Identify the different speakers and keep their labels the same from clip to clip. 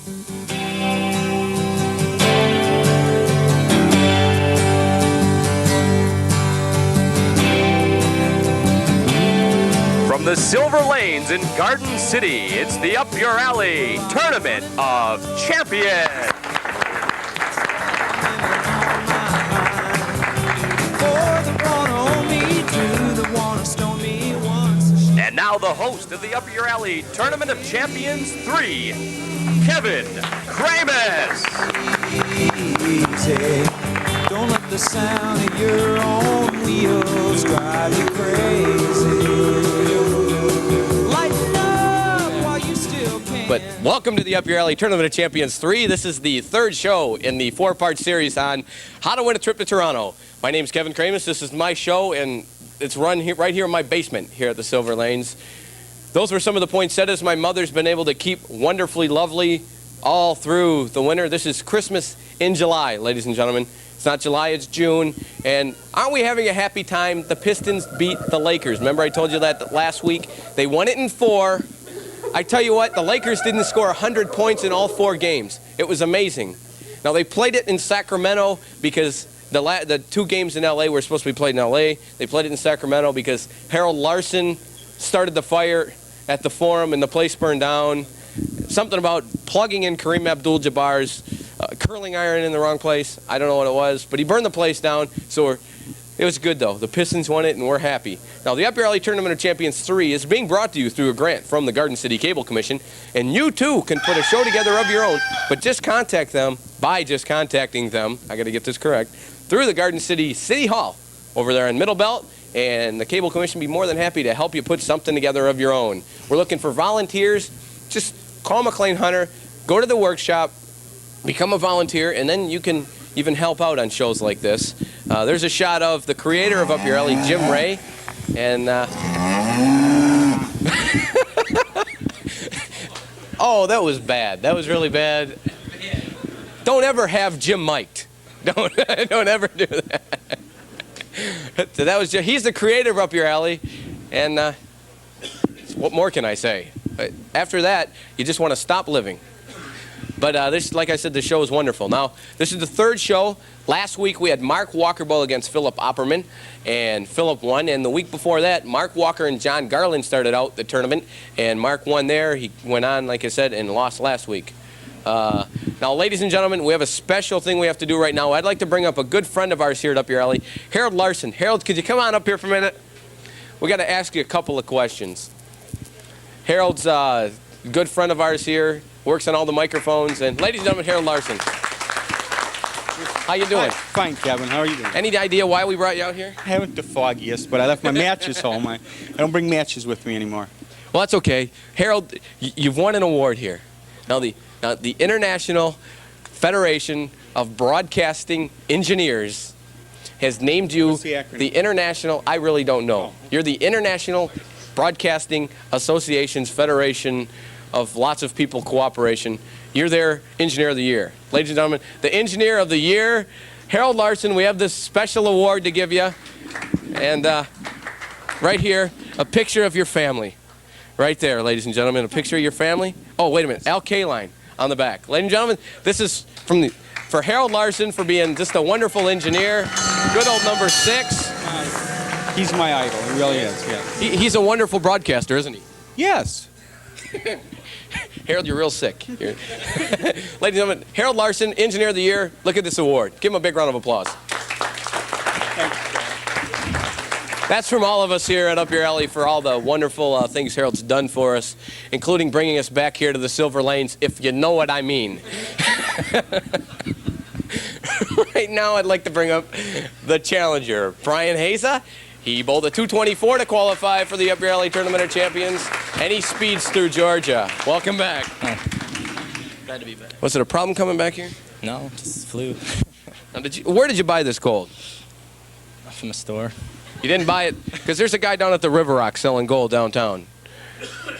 Speaker 1: From the Silver Lanes in Garden City, it's the Up Your Alley Tournament of Champions. And now the host of the Up Your Alley Tournament of Champions 3, Kevin Kramus.
Speaker 2: Don't let the sound of your own wheels drive you crazy. Lighten up while you still can.
Speaker 3: But welcome to the Up Your Alley Tournament of Champions 3. This is the third show in the four-part series on how to win a trip to Toronto. My name's Kevin Kramus. This is my show, and it's run here, right here in my basement here at the Silver Lanes. Those were some of the poinsettias my mother's been able to keep wonderfully lovely all through the winter. This is Christmas in July, ladies and gentlemen. It's not July, it's June. And aren't we having a happy time? The Pistons beat the Lakers. Remember I told you that last week? They won it in 4. I tell you what, the Lakers didn't score 100 points in all 4 games. It was amazing. Now, they played it in Sacramento because the 2 games in L.A. were supposed to be played in L.A. They played it in Sacramento because Harold Larson started the fire at the Forum and the place burned down. Something about plugging in Kareem Abdul-Jabbar's curling iron in the wrong place. I don't know what it was, but he burned the place down, so it was good, though. The Pistons won it, and we're happy. Now, the Up Your Alley Tournament of Champions 3 is being brought to you through a grant from the Garden City Cable Commission, and you, too, can put a show together of your own, but just contact them by just contacting them, I got to get this correct, through the Garden City City Hall over there in Middle Belt, and the Cable Commission will be more than happy to help you put something together of your own. We're looking for volunteers. Just call McLean Hunter, go to the workshop, become a volunteer, and then you can even help out on shows like this. There's a shot of the creator of Up Your Alley, Jim Ray, and oh, that was bad. That was really bad. Don't ever have Jim mic'd. Don't ever do that. So that was he's the creator of Up Your Alley, and what more can I say? After that, you just want to stop living. But this, like I said, the show is wonderful. Now, this is the third show. Last week we had Mark Walkerbo against Philip Opperman, and Philip won. And the week before that, Mark Walker and John Garland started out the tournament, and Mark won there. He went on, like I said, and lost last week. Now, ladies and gentlemen, we have a special thing we have to do right now. I'd like to bring up a good friend of ours here at Up Your Alley, Harold Larson. Harold, could you come on up here for a minute? We got to ask you a couple of questions. Harold's a good friend of ours here, works on all the microphones, and ladies and gentlemen, Harold Larson. How you doing?
Speaker 4: Fine, Kevin. How are you doing?
Speaker 3: Any idea why we brought you out here?
Speaker 4: I haven't the foggiest, but I left my matches home. I don't bring matches with me anymore.
Speaker 3: Well, that's okay. Harold, you've won an award here. Now, the International Federation of Broadcasting Engineers has named you
Speaker 4: What's the acronym?
Speaker 3: the International, I really don't know.
Speaker 4: Oh.
Speaker 3: You're the International Broadcasting Association's Federation of Lots of People Cooperation. You're their Engineer of the Year. Ladies and gentlemen, the Engineer of the Year, Harold Larson, we have this special award to give you. And right here, a picture of your family. Right there, ladies and gentlemen, a picture of your family. Oh, wait a minute, Al Kaline on the back. Ladies and gentlemen, this is for Harold Larson for being just a wonderful engineer. Good old number 6.
Speaker 4: He's my idol. He really is, yeah.
Speaker 3: He's a wonderful broadcaster, isn't he?
Speaker 4: Yes.
Speaker 3: Harold, you're real sick. Ladies and gentlemen, Harold Larson, Engineer of the Year. Look at this award. Give him a big round of applause. That's from all of us here at Up Your Alley for all the wonderful things Harold's done for us, including bringing us back here to the Silver Lanes, if you know what I mean. Right now, I'd like to bring up the challenger, Brian Haza. He bowled a 224 to qualify for the Up Your Alley Tournament of Champions, and he speeds through Georgia. Welcome back.
Speaker 5: Glad to be back.
Speaker 3: Was it a problem coming back here?
Speaker 5: No, just flew
Speaker 3: Now, where did you buy this gold?
Speaker 5: from a store.
Speaker 3: You didn't buy it because there's a guy down at the River Rock selling gold downtown.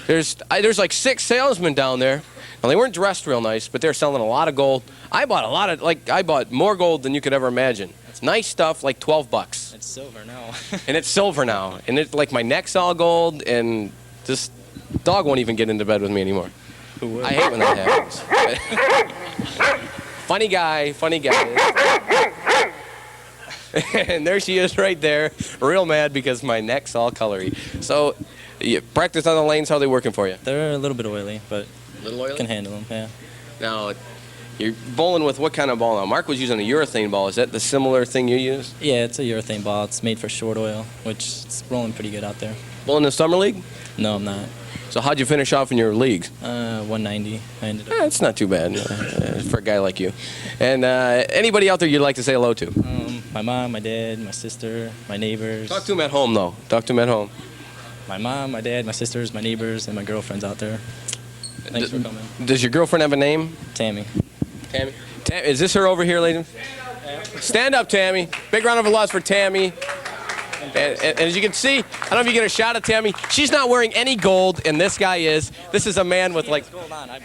Speaker 3: There's like 6 salesmen down there. Now, they weren't dressed real nice, but they're selling a lot of gold. I bought more gold than you could ever imagine. It's nice stuff, like $12.
Speaker 5: It's silver now.
Speaker 3: And it's silver now. And it's like my neck's all gold, and this dog won't even get into bed with me anymore.
Speaker 5: Who would?
Speaker 3: I hate when that happens. Funny guy, funny guy. And there she is right there, real mad because my neck's all colory. So, you practice on the lanes, how are they working for you?
Speaker 5: They're a little bit oily, but
Speaker 3: A little oily?
Speaker 5: can handle them, yeah.
Speaker 3: Now, you're bowling with what kind of ball now? Mark was using a urethane ball. Is that the similar thing you use?
Speaker 5: Yeah, it's a urethane ball. It's made for short oil, which is rolling pretty good out there.
Speaker 3: Bowling in the summer league?
Speaker 5: No, I'm not.
Speaker 3: So how'd you finish off in your leagues?
Speaker 5: 190. I ended up.
Speaker 3: It's not too bad for a guy like you. And anybody out there you'd like to say hello to?
Speaker 5: My mom, my dad, my sister, my neighbors.
Speaker 3: Talk to him at home, though. Talk to him at home.
Speaker 5: My mom, my dad, my sisters, my neighbors, and my girlfriend's out there. Thanks for coming.
Speaker 3: Does your girlfriend have a name?
Speaker 5: Tammy.
Speaker 3: Tammy. Is this her over here, ladies? Stand up, Tammy. Big round of applause for Tammy. And as you can see, I don't know if you get a shot of Tammy. She's not wearing any gold, and this guy is. This is a man with like,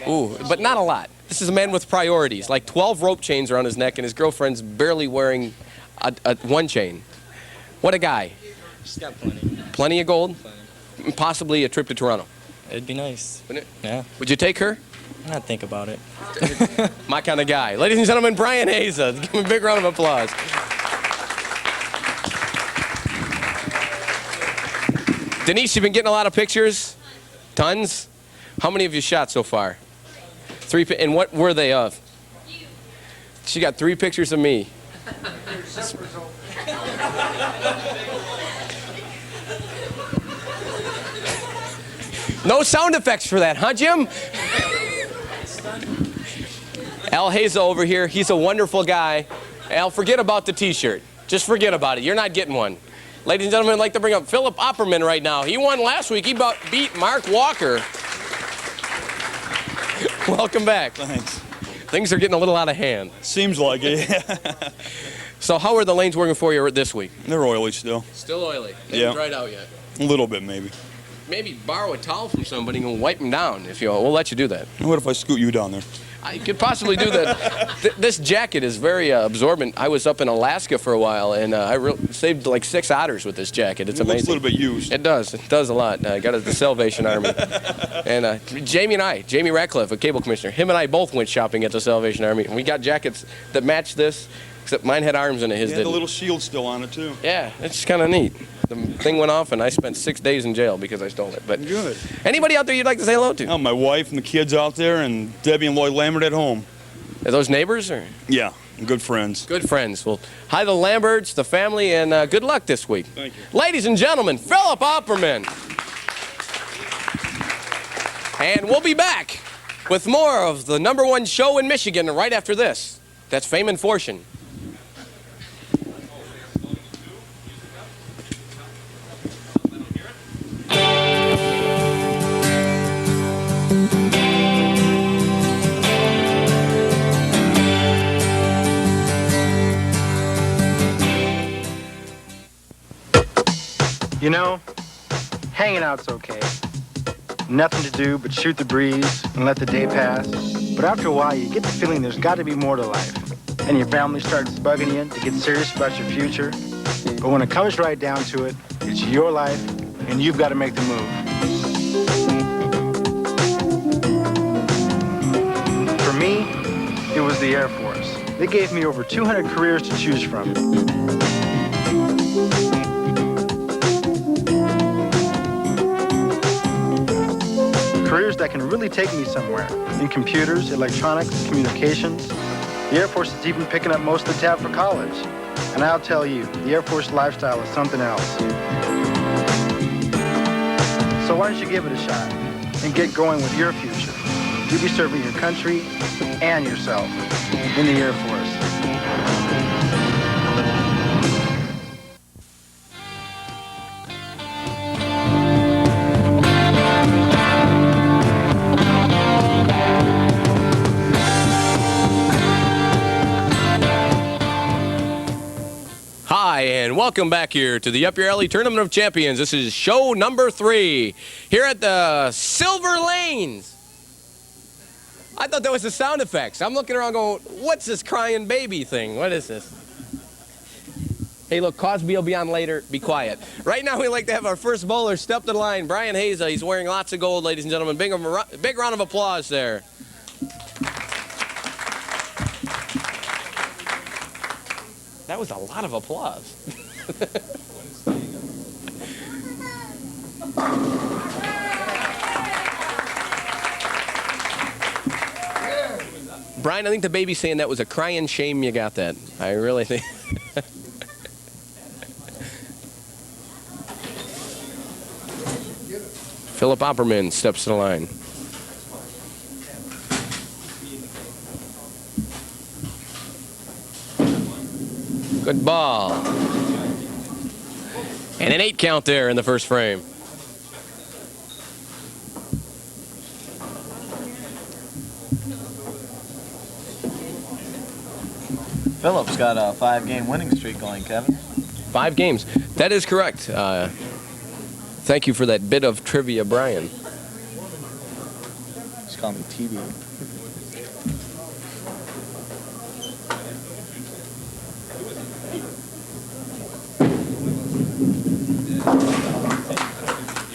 Speaker 3: ooh, but not a lot. This is a man with priorities, like 12 rope chains around his neck, and his girlfriend's barely wearing one chain. What a guy.
Speaker 5: She's got plenty.
Speaker 3: Plenty of gold?
Speaker 5: Plenty.
Speaker 3: Possibly a trip to Toronto.
Speaker 5: It'd be nice.
Speaker 3: Wouldn't it?
Speaker 5: Yeah.
Speaker 3: Would you take her?
Speaker 5: I'd think about it.
Speaker 3: My kind of guy. Ladies and gentlemen, Brian Haza. Give him a big round of applause. Denise, you've been getting a lot of pictures? Tons? How many have you shot so far? 3, and what were they of? She got 3 pictures of me. No sound effects for that, huh, Jim? Al Haza over here, he's a wonderful guy. Al, forget about the t-shirt. Just forget about it. You're not getting one. Ladies and gentlemen, I'd like to bring up Philip Opperman right now. He won last week. He beat Mark Walker. Welcome back.
Speaker 4: Thanks.
Speaker 3: Things are getting a little out of hand.
Speaker 4: Seems like it, yeah.
Speaker 3: So how are the lanes working for you this week?
Speaker 4: They're oily still.
Speaker 3: Still oily. They
Speaker 4: Yeah.
Speaker 3: haven't dried out yet.
Speaker 4: A little bit, maybe.
Speaker 3: Maybe borrow a towel from somebody and wipe them down. If you, we'll let you do that.
Speaker 4: What if I scoot you down there?
Speaker 3: I could possibly do that. This jacket is very absorbent. I was up in Alaska for a while, and I saved like 6 otters with this jacket. It's
Speaker 4: It looks
Speaker 3: amazing.
Speaker 4: a little bit used.
Speaker 3: It does. It does a lot. I got it at the Salvation Army. And Jamie Ratcliffe, a cable commissioner, him and I both went shopping at the Salvation Army. And we got jackets that match this, except mine had arms in it. His
Speaker 4: Yeah,
Speaker 3: didn't.
Speaker 4: the little shield still on it, too.
Speaker 3: Yeah, it's kind of neat. The thing went off, and I spent 6 days in jail because I stole it. But
Speaker 4: Good.
Speaker 3: anybody out there you'd like to say hello to?
Speaker 4: Oh, my wife and the kids out there, and Debbie and Lloyd Lambert at home.
Speaker 3: Are those neighbors or
Speaker 4: Yeah, good friends.
Speaker 3: good friends? Well, hi the Lamberts, the family, and good luck this week.
Speaker 4: Thank you.
Speaker 3: Ladies and gentlemen, Philip Opperman. And we'll be back with more of the #1 show in Michigan right after this. That's Fame and Fortune.
Speaker 6: You know, hanging out's okay. Nothing to do but shoot the breeze and let the day pass. But after a while, you get the feeling there's got to be more to life. And your family starts bugging you to get serious about your future. But when it comes right down to it, it's your life, and you've got to make the move. For me, it was the Air Force. They gave me over 200 careers to choose from. Careers that can really take me somewhere. In computers, electronics, communications. The Air Force is even picking up most of the tab for college. And I'll tell you, the Air Force lifestyle is something else. So why don't you give it a shot and get going with your future? You'll be serving your country and yourself in the Air Force.
Speaker 3: Hi, and welcome back here to the Up Your Alley Tournament of Champions. This is show #3 here at the Silver Lanes. I thought that was the sound effects. I'm looking around going, what's this crying baby thing? What is this? Hey, look, Cosby will be on later. Be quiet. Right now, we'd like to have our first bowler step to the line. Brian Haza. He's wearing lots of gold, ladies and gentlemen. Big round of applause there. That was a lot of applause. Brian, I think the baby's saying that was a crying shame you got that. I really think. Philip Opperman steps to the line. Good ball. And an 8 count there in the first frame.
Speaker 7: Philip's got a 5-game winning streak going, Kevin.
Speaker 3: 5 games. That is correct. Thank you for that bit of trivia, Brian.
Speaker 7: Just call me TV.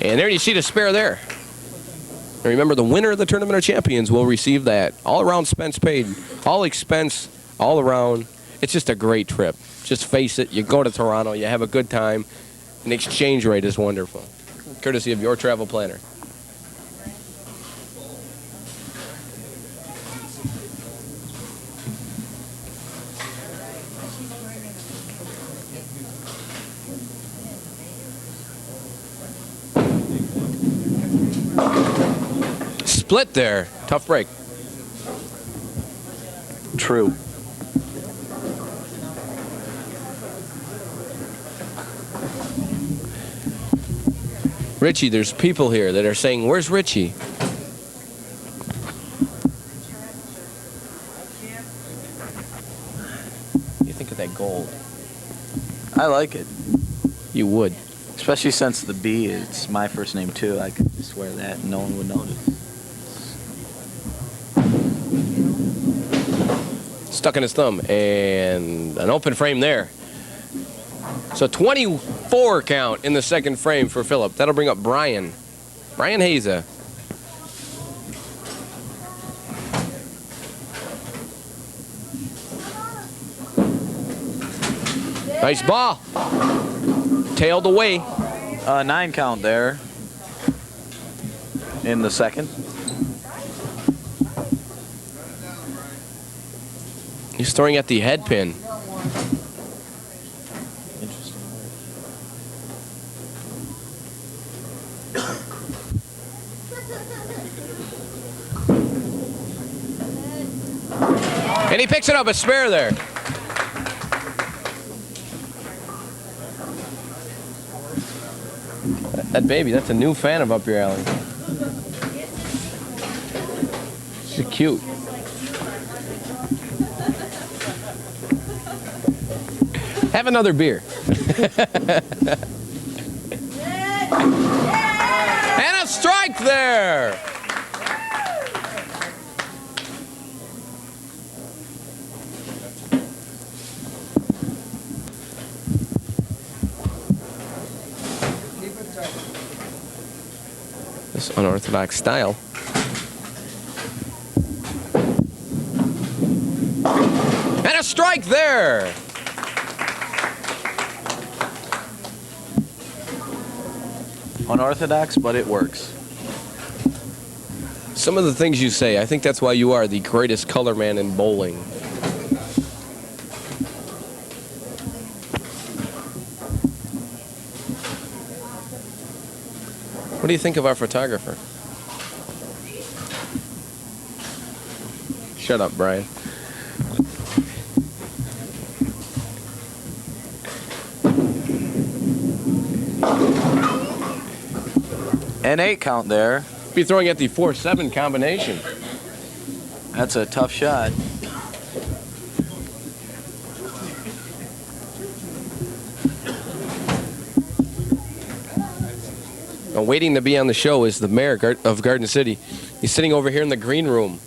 Speaker 3: And there you see the spare there. And remember, the winner of the Tournament of Champions will receive that. All-around expense paid. All expense, all around. It's just a great trip. Just face it. You go to Toronto. You have a good time. And the exchange rate is wonderful. Courtesy of your travel planner. Split there. Tough break.
Speaker 7: True.
Speaker 3: Richie, there's people here that are saying, where's Richie? What do you think of that gold?
Speaker 7: I like it.
Speaker 3: You would.
Speaker 7: Especially since the B is my first name too. I could just wear that and no one would notice.
Speaker 3: Stuck in his thumb. And an open frame there. So 24 count in the second frame for Philip. That'll bring up Brian. Brian Haza. Nice ball. Tailed away.
Speaker 7: 9 count there in the second.
Speaker 3: He's throwing at the head pin.
Speaker 7: Interesting.
Speaker 3: And he picks it up, a spare there. That baby, that's a new fan of Up Your Alley. She's cute. Have another beer. And a strike there. This unorthodox style. And a strike there.
Speaker 7: Unorthodox, but it works.
Speaker 3: Some of the things you say, I think that's why you are the greatest color man in bowling. What do you think of our photographer? Shut up, Brian.
Speaker 7: An 8 count there.
Speaker 3: Be throwing at the 4-7 combination.
Speaker 7: That's a tough shot.
Speaker 3: Waiting to be on the show is the mayor of Garden City. He's sitting over here in the green room.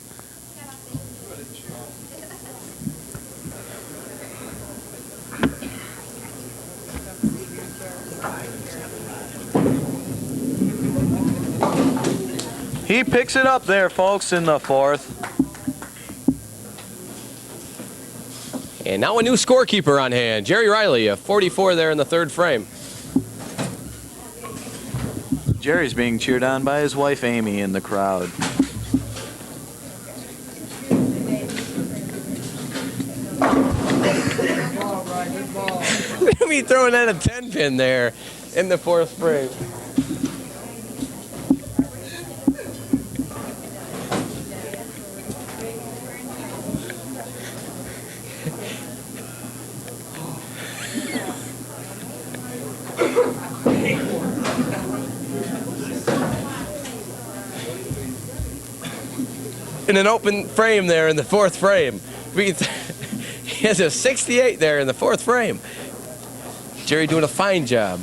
Speaker 7: He picks it up there, folks, in the fourth.
Speaker 3: And now a new scorekeeper on hand, Jerry Riley, a 44 there in the third frame.
Speaker 7: Jerry's being cheered on by his wife Amy in the crowd.
Speaker 3: Look at me throwing out a 10 pin there in the fourth frame. In an open frame there in the fourth frame. He has a 68 there in the fourth frame. Jerry doing a fine job.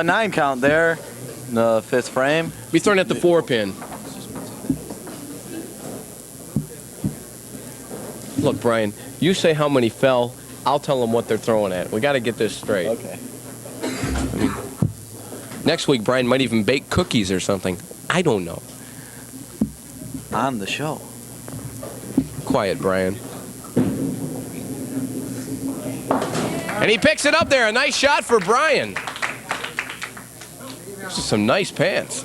Speaker 7: Nine count there in the fifth frame.
Speaker 3: Be throwing at the 4 pin. Look, Brian, you say how many fell. I'll tell them what they're throwing at. We got to get this straight.
Speaker 7: Okay.
Speaker 3: I mean, next week, Brian might even bake cookies or something. I don't know.
Speaker 7: On the show.
Speaker 3: Quiet, Brian. And he picks it up there. A nice shot for Brian. This is some nice pants.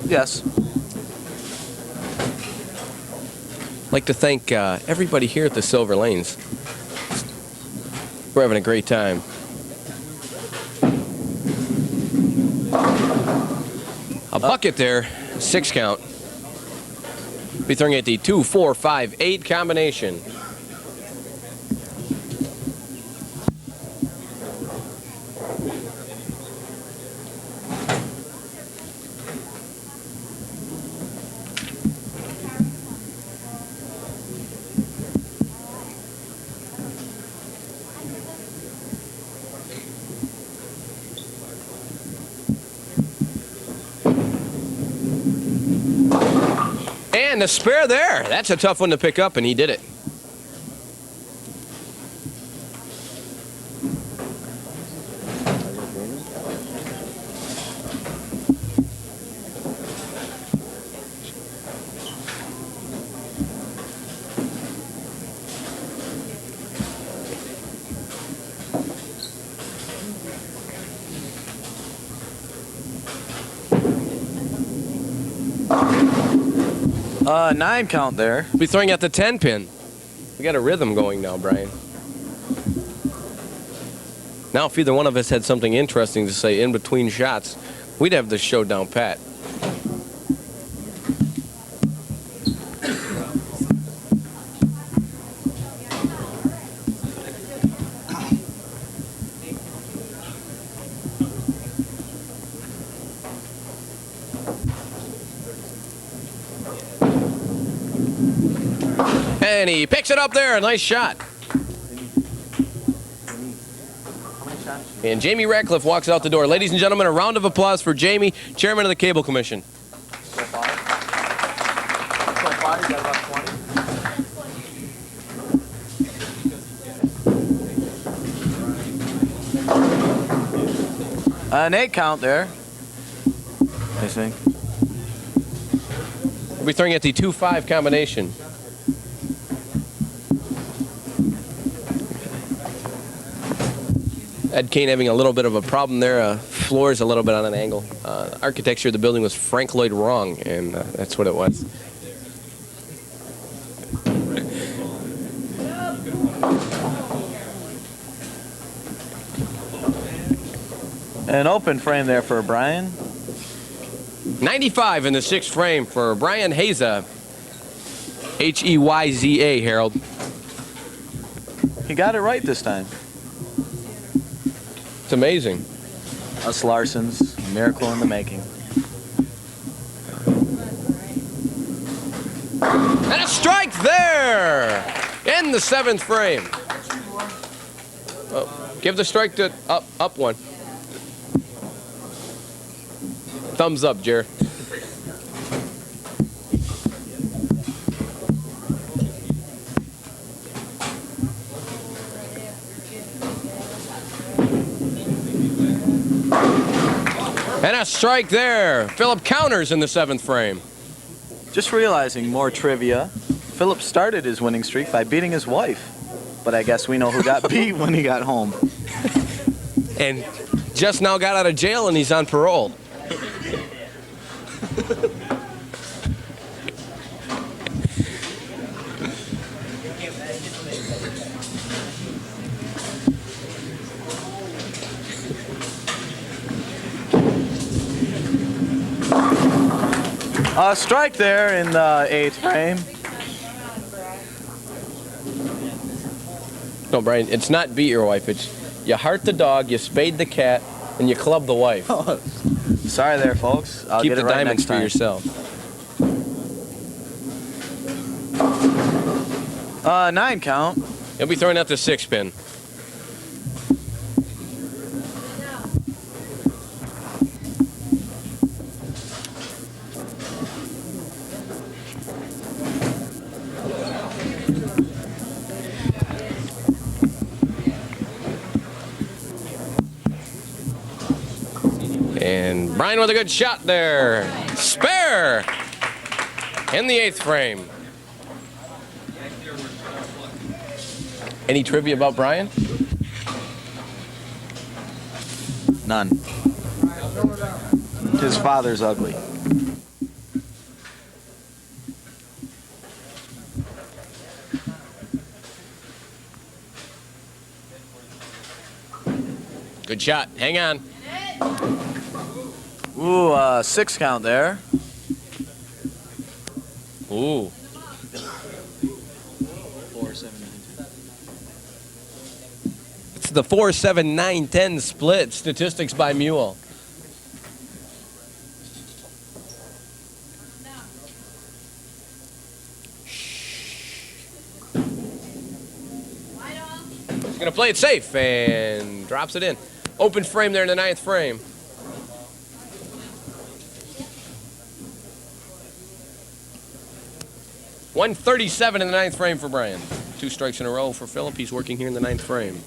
Speaker 7: Yes.
Speaker 3: I'd like to thank everybody here at the Silver Lanes. We're having a great time. A bucket there, 6 count. Be throwing at the 2, 4, 5, 8 combination. And the spare there. That's a tough one to pick up, and he did it.
Speaker 7: Nine count there.
Speaker 3: Be throwing at the 10 pin. We got a rhythm going now, Brian. Now, if either one of us had something interesting to say in between shots, we'd have this show down pat. And he picks it up there. A nice shot. And Jamie Ratcliffe walks out the door. Ladies and gentlemen, a round of applause for Jamie, Chairman of the Cable Commission.
Speaker 7: An 8 count there, I think.
Speaker 3: We'll be throwing at the 2-5 combination. Ed Kane having a little bit of a problem there. Floor is a little bit on an angle. Architecture of the building was Frank Lloyd Wrong, and that's what it was.
Speaker 7: An open frame there for Brian.
Speaker 3: 95 in the 6th frame for Brian Heyza. H-E-Y-Z-A, Harold.
Speaker 7: He got it right this time.
Speaker 3: It's amazing.
Speaker 7: Us Larsons, miracle in the making.
Speaker 3: And a strike there in the 7th frame. Oh, give the strike to up one. Thumbs up, Jer. And a strike there. Philip counters in the 7th frame.
Speaker 7: Just realizing more trivia. Philip started his winning streak by beating his wife. But I guess we know who got beat when he got home.
Speaker 3: And just now got out of jail and he's on parole.
Speaker 7: Strike there in the 8th frame.
Speaker 3: No, Brian, it's not beat your wife. It's you heart the dog, you spade the cat, and you club the wife.
Speaker 7: Sorry there, folks. I'll
Speaker 3: Keep
Speaker 7: get
Speaker 3: the
Speaker 7: it right
Speaker 3: diamonds
Speaker 7: next
Speaker 3: for
Speaker 7: time.
Speaker 3: yourself.
Speaker 7: 9 count.
Speaker 3: He'll be throwing out the 6-pin. And Brian with a good shot there. Spare in the 8th frame. Any trivia about Brian?
Speaker 7: None. His father's ugly.
Speaker 3: Good shot. Hang on.
Speaker 7: Ooh, 6 count there.
Speaker 3: Ooh. It's the 4-7-9-10 split. Statistics by Mule. He's going to play it safe and drops it in. Open frame there in the 9th frame. .137 in the 9th frame for Brian. 2 strikes in a row for Philip. He's working here in the 9th frame.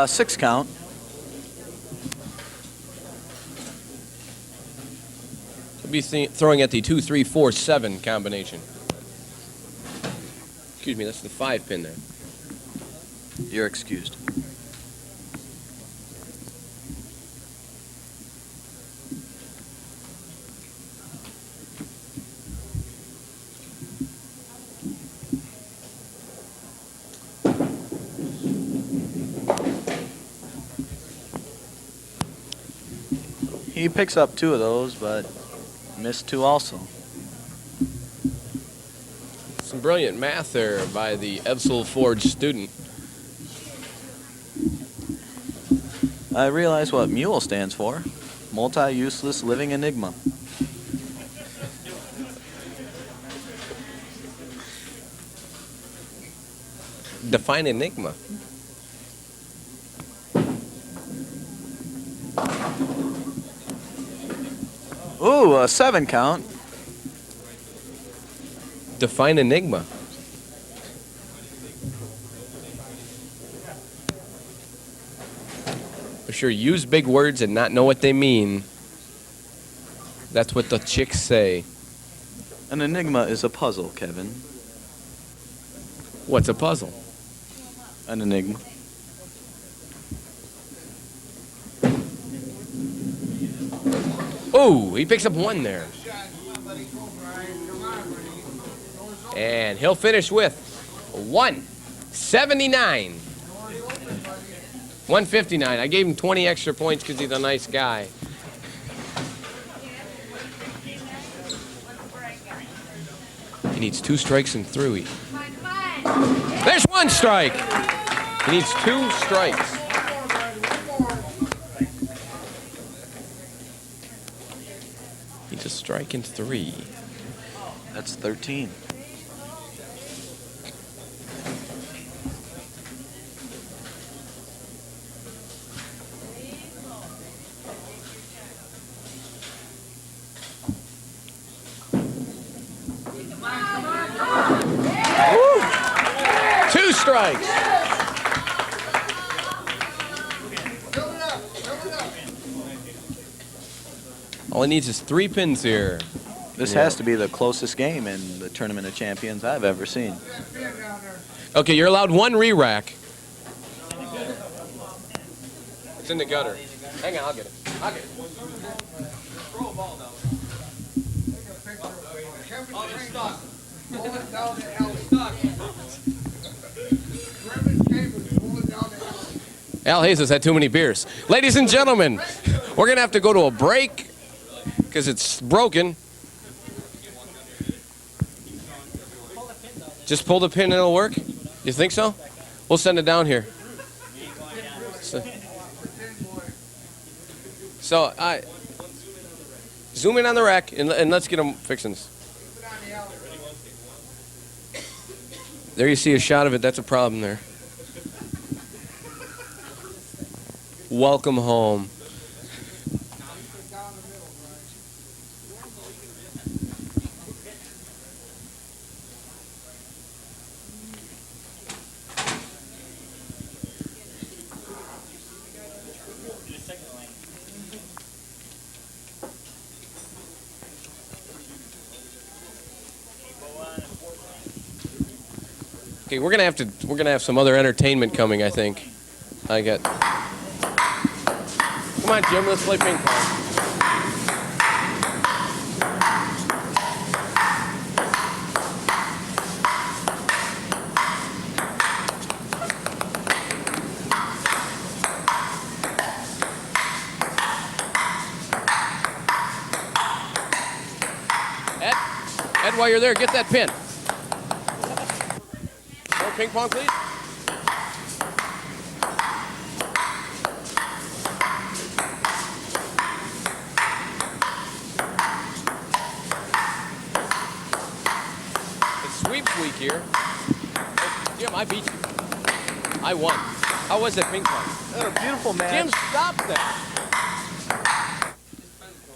Speaker 7: Six count.
Speaker 3: He'll be throwing at the 2-3-4-7 combination. Excuse me, that's the 5-pin there.
Speaker 7: You're excused. He picks up 2 of those, but missed 2 also.
Speaker 3: Some brilliant math there by the Edsel Forge student.
Speaker 7: I realize what MULE stands for. Multi-useless living enigma.
Speaker 3: Define enigma.
Speaker 7: Ooh, a 7 count.
Speaker 3: Define enigma. For sure, use big words and not know what they mean. That's what the chicks say.
Speaker 7: An enigma is a puzzle, Kevin.
Speaker 3: What's a puzzle?
Speaker 7: An enigma.
Speaker 3: Oh, he picks up 1 there. And he'll finish with 179. 159. I gave him 20 extra points because he's a nice guy. He needs 2 strikes and 3. There's 1 strike. He needs 2 strikes. Needs a strike and 3.
Speaker 7: That's 13.
Speaker 3: strikes. All he needs is 3 pins here.
Speaker 7: This has to be the closest game in the Tournament of Champions I've ever seen.
Speaker 3: Okay, you're allowed 1 re-rack. It's in the gutter. Hang on, I'll get it. I'll get it. Throw a ball down there. Oh, they're stuck. Al Hayes has had too many beers. Ladies and gentlemen, we're going to have to go to a break because it's broken. Just pull the pin and it'll work? You think so? We'll send it down here. So I zoom in on the rack and let's get them fixing. There you see a shot of it. That's a problem there. Welcome home. Okay, we're gonna have some other entertainment coming, I think. Come on, Jim, let's play ping pong. Ed, while you're there, get that pin. More ping pong, please. It's sweeps week here. Oh, Jim, I beat you. I won. How was that ping pong?
Speaker 7: What a beautiful match.
Speaker 3: Jim, stop that.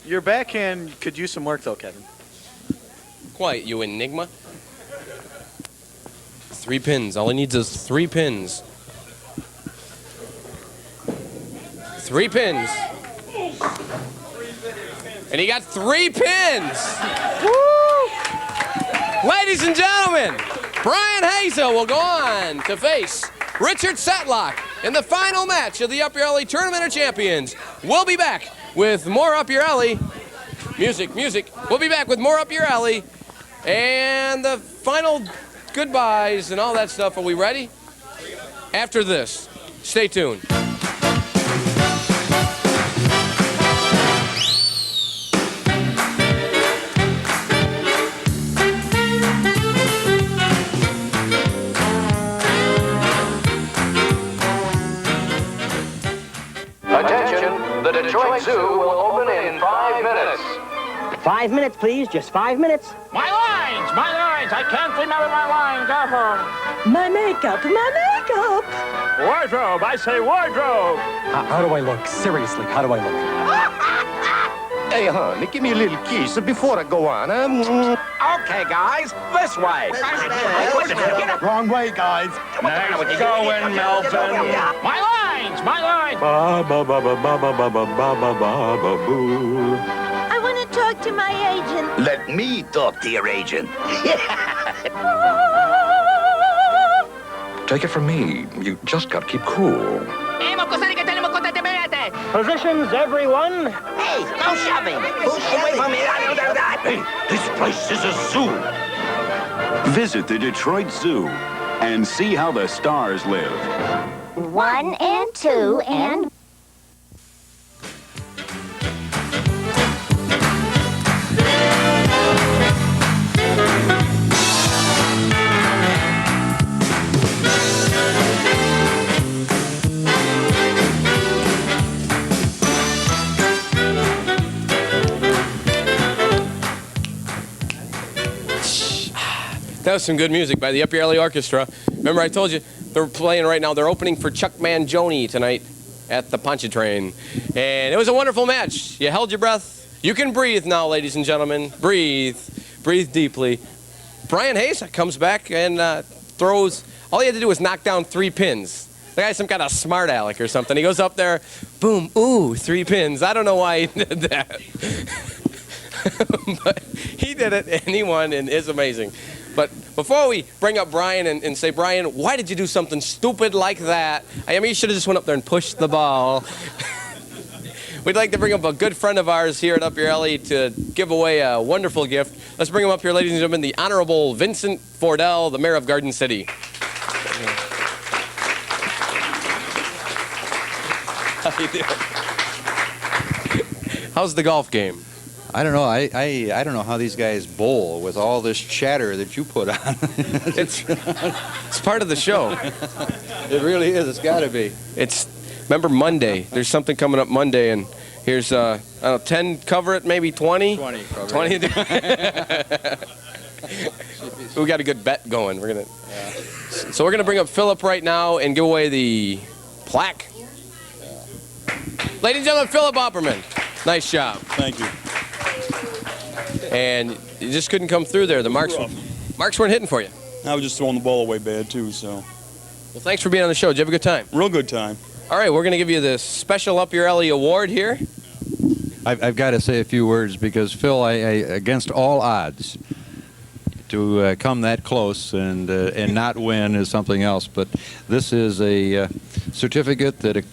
Speaker 7: Your backhand could use some work, though, Kevin.
Speaker 3: Quiet, you enigma. 3 pins. All he needs is 3 pins. 3 pins. And he got 3 pins. Woo! Ladies and gentlemen, Brian Hazel will go on to face Richard Setlock in the final match of the Up Your Alley Tournament of Champions. We'll be back with more Up Your Alley. Music. We'll be back with more Up Your Alley. And the final goodbyes and all that stuff. Are we ready? After this. Stay tuned.
Speaker 1: Attention, the Detroit Zoo will open in 5 minutes.
Speaker 8: 5 minutes, please. Just 5 minutes.
Speaker 9: My lines! I can't remember my lines.
Speaker 8: My makeup.
Speaker 9: Wardrobe! I say wardrobe!
Speaker 6: How do I look? Seriously, how do I look?
Speaker 10: Hey, honey, give me a little kiss before I go on.
Speaker 9: Okay, guys, this way.
Speaker 6: Wrong way, guys.
Speaker 9: Nice going, Melvin. My lines!
Speaker 11: I want to talk to my agent.
Speaker 10: Let me talk to your agent.
Speaker 12: Take it from me, you just gotta keep cool.
Speaker 9: Positions, everyone.
Speaker 8: Hey, no shoving. Who's shoving?
Speaker 10: Hey, this place is a zoo.
Speaker 12: Visit the Detroit Zoo and see how the stars live.
Speaker 11: 1 and 2 and...
Speaker 3: That was some good music by the Up Your Alley Orchestra. Remember I told you they're playing right now. They're opening for Chuck Mangione tonight at the Pontchartrain. And it was a wonderful match. You held your breath. You can breathe now, ladies and gentlemen. Breathe. Breathe deeply. Brian Hayes comes back and throws All he had to do was knock down 3 pins. The guy's some kind of smart aleck or something. He goes up there, boom, ooh, 3 pins. I don't know why he did that. But he did it, and he won, and it's amazing. But before we bring up Brian and say, Brian, why did you do something stupid like that? I mean, you should have just went up there and pushed the ball. We'd like to bring up a good friend of ours here at Up Your Alley to give away a wonderful gift. Let's bring him up here, ladies and gentlemen, the Honorable Vincent Fordell, the Mayor of Garden City. How you doing? How's the golf game?
Speaker 13: I don't know. I don't know how these guys bowl with all this chatter that you put on.
Speaker 3: It's part of the show.
Speaker 13: It really is. It's got to be.
Speaker 3: Remember Monday. There's something coming up Monday, and here's, I don't know, 10 cover it, maybe 20?
Speaker 13: 20 cover
Speaker 3: 20. We got a good bet going. So we're going to bring up Philip right now and give away the plaque. Ladies and gentlemen, Philip Opperman. Nice job.
Speaker 4: Thank you.
Speaker 3: And you just couldn't come through there. The marks weren't hitting for you.
Speaker 4: I was just throwing the ball away bad, too, so.
Speaker 3: Well, thanks for being on the show. Did you have a good time?
Speaker 4: Real good time.
Speaker 3: All right, we're going to give you the special Up Your Alley award here.
Speaker 13: I've got to say a few words because, Phil, I against all odds, to come that close and not win is something else. But this is a certificate that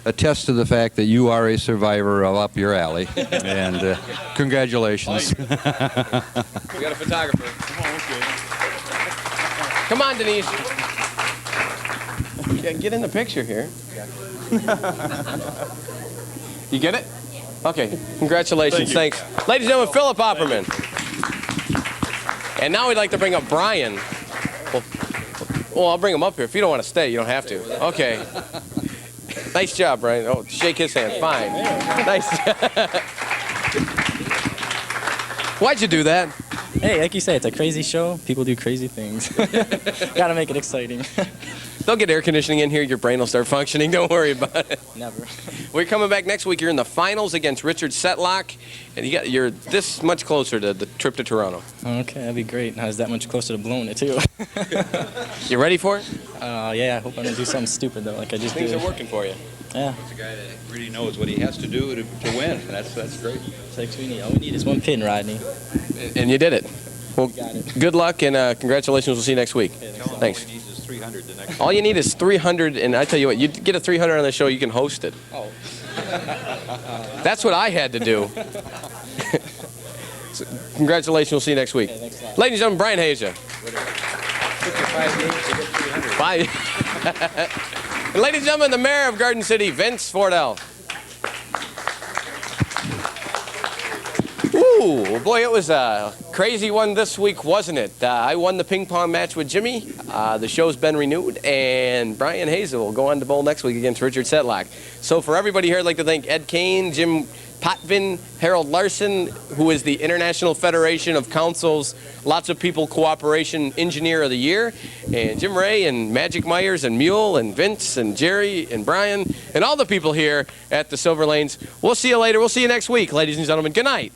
Speaker 13: attests to the fact that you are a survivor of Up Your Alley. And congratulations.
Speaker 3: We got a photographer. Come on, Denise. Yeah, get in the picture here. You get it? Okay. Congratulations. Thanks. Ladies and gentlemen, Philip Opperman. And now we'd like to bring up Brian. Well, I'll bring him up here. If you don't want to stay, you don't have to. Okay. Nice job, Brian. Oh, shake his hand. Fine. Nice job. Why'd you do that?
Speaker 5: Hey, like you say, it's a crazy show. People do crazy things. Gotta make it exciting.
Speaker 3: They'll get air conditioning in here. Your brain will start functioning. Don't worry about it.
Speaker 5: Never.
Speaker 3: We're coming back next week. You're in the finals against Richard Setlock, and you're this much closer to the trip to Toronto.
Speaker 5: Okay, that'd be great. I was that much closer to blowing it, too.
Speaker 3: You ready for it?
Speaker 5: Yeah, I hope I don't do something stupid, though, like I just did.
Speaker 3: Things are working for you.
Speaker 5: Yeah.
Speaker 13: It's a guy that really knows what he has to do to win. That's great.
Speaker 5: All we need is one pin, Rodney.
Speaker 3: And you did it. Well,
Speaker 5: got it.
Speaker 3: good luck, and congratulations. We'll see you next week. Thanks. All you need is 300, and I tell you what, you get a 300 on the show, you can host it.
Speaker 5: Oh.
Speaker 3: That's what I had to do. So, congratulations. We'll see you next week.
Speaker 5: Okay, thanks a lot.
Speaker 3: Ladies and gentlemen, Brian Hasia. 5. And ladies and gentlemen, the Mayor of Garden City, Vince Fordell. Ooh, boy, it was a crazy one this week, wasn't it? I won the ping pong match with Jimmy. The show's been renewed, and Brian Hazel will go on to bowl next week against Richard Setlock. So for everybody here, I'd like to thank Ed Kane, Jim Potvin, Harold Larson, who is the International Federation of Council's Lots of People Cooperation Engineer of the Year, and Jim Ray and Magic Myers and Mule and Vince and Jerry and Brian and all the people here at the Silver Lanes. We'll see you later. We'll see you next week, ladies and gentlemen. Good night.